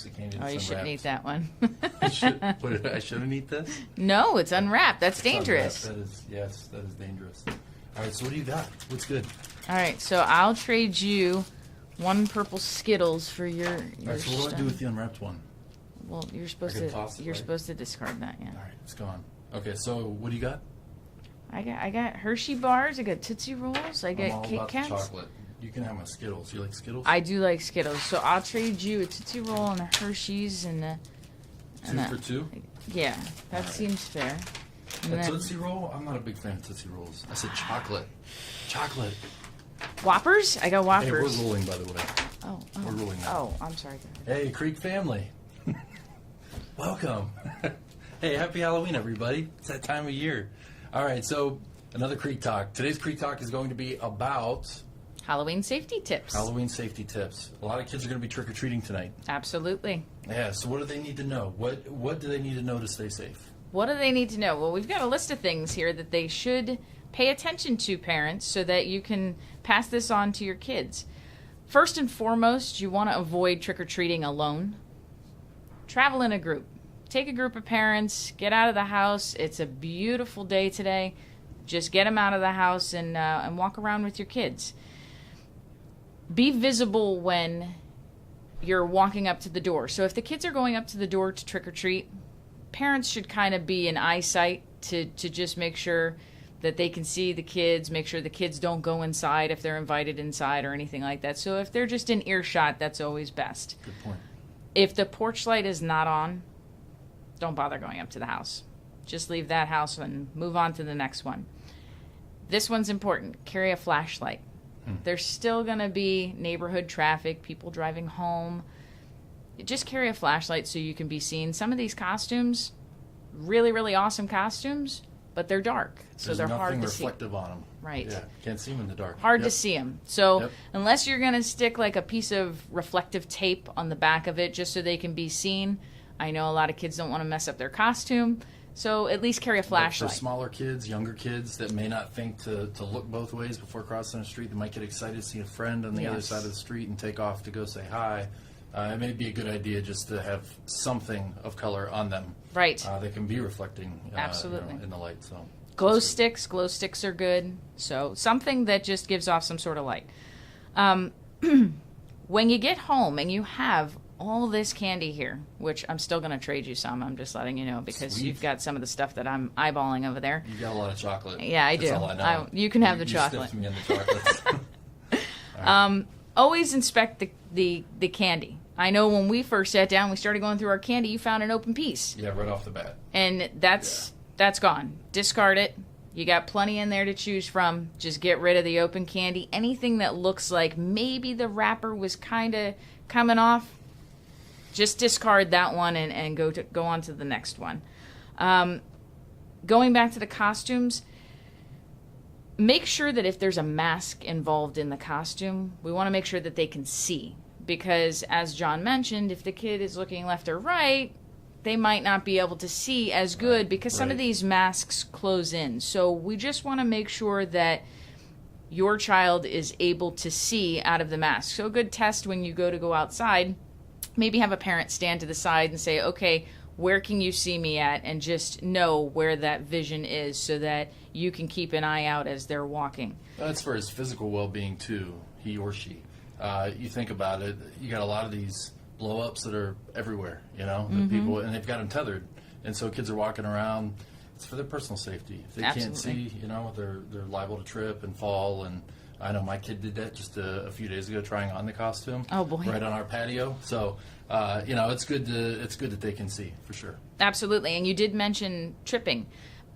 piece of candy. Oh, you shouldn't eat that one. I shouldn't eat this? No, it's unwrapped. That's dangerous. That is dangerous. All right, so what do you got? What's good? All right, so I'll trade you one purple Skittles for your All right, so what do I do with the unwrapped one? Well, you're supposed to discard that, yeah. All right, it's gone. Okay, so what do you got? I got Hershey bars, I got Tootsie Rolls, I got I'm all Kit about Kats. the chocolate. You can have my Skittles. You like Skittles? I do like Skittles, so I'll trade you a Tootsie Roll and a Hershey's and a... Two for two? Yeah, that seems fair. A Tootsie Roll? I'm not a big fan of Tootsie Rolls. I said chocolate. Chocolate. Whoppers? I got Whoppers. Hey, we're rolling, by the way. Oh. We're rolling now. Oh, I'm sorry. Hey, Creek family. Welcome. Hey, happy Halloween, everybody. It's that time of year. All right, so another Creek Talk. Today's Creek Talk is going to be about... Halloween safety tips. Halloween safety tips. A lot of kids are going to be trick-or-treating tonight. Absolutely. Yeah, so what do they need to know? What do they need to know to stay safe? What do they need to know? Well, we've got a list of things here that they should pay attention to, parents, so that you can pass this on to your kids. First and foremost, you want to avoid trick-or-treating alone. Travel in a group. Take a group of parents, get out of the house. It's a beautiful day today. Just get them out of the house and walk around with your kids. Be visible when you're walking up to the door. So if the kids are going up to the door to trick-or-treat, parents should kind of be in eyesight to just make sure that they can see the kids, make sure the kids don't go inside if they're invited inside or anything like that. So if they're just in earshot, that's always best. Good point. If the porch light is not on, don't bother going up to the house. Just leave that house and move on to the next one. This one's important. Carry a flashlight. There's still going to be neighborhood traffic, people driving home. Just carry a flashlight so you can be seen. Some of these costumes, really, really awesome costumes, but they're dark, so they're hard to see. There's nothing reflective on them. Right. Yeah, can't see them in the dark. Hard to see them. So unless you're going to stick like a piece of reflective tape on the back of it just so they can be seen, I know a lot of kids don't want to mess up their costume. So at least carry a flashlight. But for smaller kids, younger kids that may not think to look both ways before crossing the street, they might get excited to see a friend on the other side of the street and take off to go say hi. It may be a good idea just to have something of color on them. Right. They can be reflecting Absolutely. In the light. So Glow sticks are good. So something that just gives off some sort of light. When you get home and you have all this candy here, which I'm still going to trade you some. I'm just letting you know because you've got some of the stuff that I'm eyeballing over there. You got a lot of chocolate. Yeah, I do. That's all I know. You can have the chocolate. You me in the chocolates. Right. Always inspect the candy. I know when we first sat down, we started going through our candy, you found an open piece. Yeah, right off the bat. And that's gone. Discard it. You got plenty in there to choose from. Just get rid of the open candy. Anything that looks like maybe the wrapper was kind of coming off, just discard that one and go on to the next one. Going back to the costumes, make sure that if there's a mask involved in the costume, we want to make sure that they can see. Because as John mentioned, if the kid is looking left or right, they might not be able to see as good because some of these masks close in. So we just want to make sure that your child is able to see out of the mask. So a good test when you go outside, maybe have a parent stand to the side and say, okay, where can you see me at? And just know where that vision is so that you can keep an eye out as they're walking. That's for his physical well-being, too, he or she. You think about it, you got a lot of these blow-ups that are everywhere, that people, and they've got them tethered. And so kids are walking around. It's for their personal safety. If they can't see, they're liable to trip and fall. And I know my kid did that just a few days ago, trying on the costume. Oh boy! Right on our patio. So, it's good that they can see for sure. Absolutely. And you did mention tripping.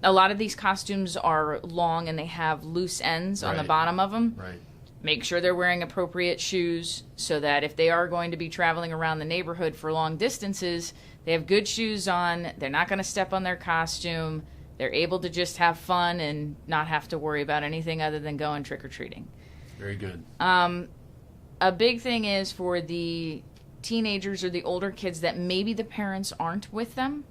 A lot of these costumes are long and they have loose ends on the bottom of them. Right. Make sure they're wearing appropriate shoes so that if they are going to be traveling around the neighborhood for long distances, they have good shoes on. They're not going to step on their costume. They're able to just have fun and not have to worry about anything other than going trick-or-treating. Very good. A big thing is for the teenagers or the older kids that maybe the parents aren't with them,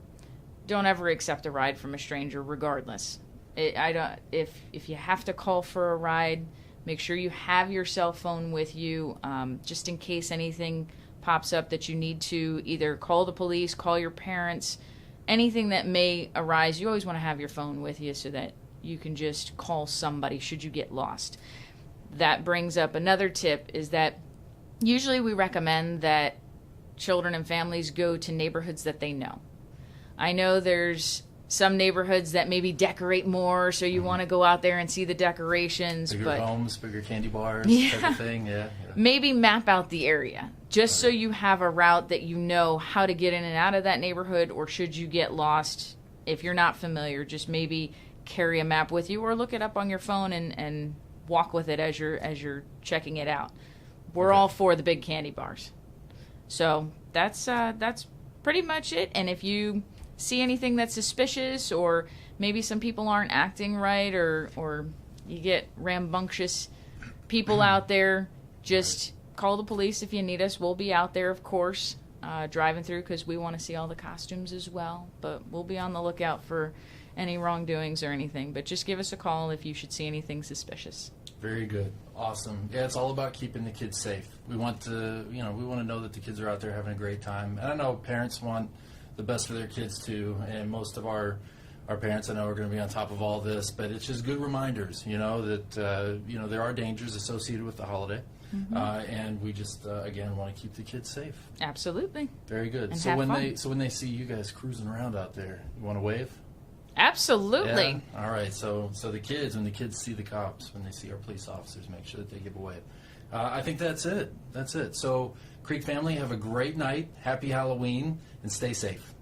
don't ever accept a ride from a stranger regardless. If you have to call for a ride, make sure you have your cell phone with you just in case anything pops up that you need to either call the police, call your parents, anything that may arise, you always want to have your phone with you so that you can just call somebody should you get lost. That brings up another tip, is that usually we recommend that children and families go to neighborhoods that they know. I know there's some neighborhoods that maybe decorate more, so you want to go out there and see the decorations. Bigger homes, bigger candy bars, type of thing. Yeah. Maybe map out the area, just so you have a route that you know how to get in and out of that neighborhood, or should you get lost, if you're not familiar, just maybe carry a map with you or look it up on your phone and walk with it as you're checking it out. We're all for the big candy bars. So that's pretty much it. And if you see anything that's suspicious, or maybe some people aren't acting right, or you get rambunctious people out there, just call the police if you need us. We'll be out there, of course, driving through, because we want to see all the costumes as well. But we'll be on the lookout for any wrongdoings or anything. But just give us a call if you should see anything suspicious. Very good. Awesome. Yeah, it's all about keeping the kids safe. We want to, we want to know that the kids are out there having a great time. And I know parents want the best for their kids too, and most of our parents, I know, are going to be on top of all this, but it's just good reminders, that there are dangers associated with the holiday, and we just again want to keep the kids safe. Absolutely. Very good. And So when they see you guys cruising around out there, you want to wave? Absolutely. Yeah? All right. So when the kids see the cops, when they see our police officers, make sure that they give a wave. I think that's it. That's it. So, Creek family, have a great night. Happy Halloween, and stay safe.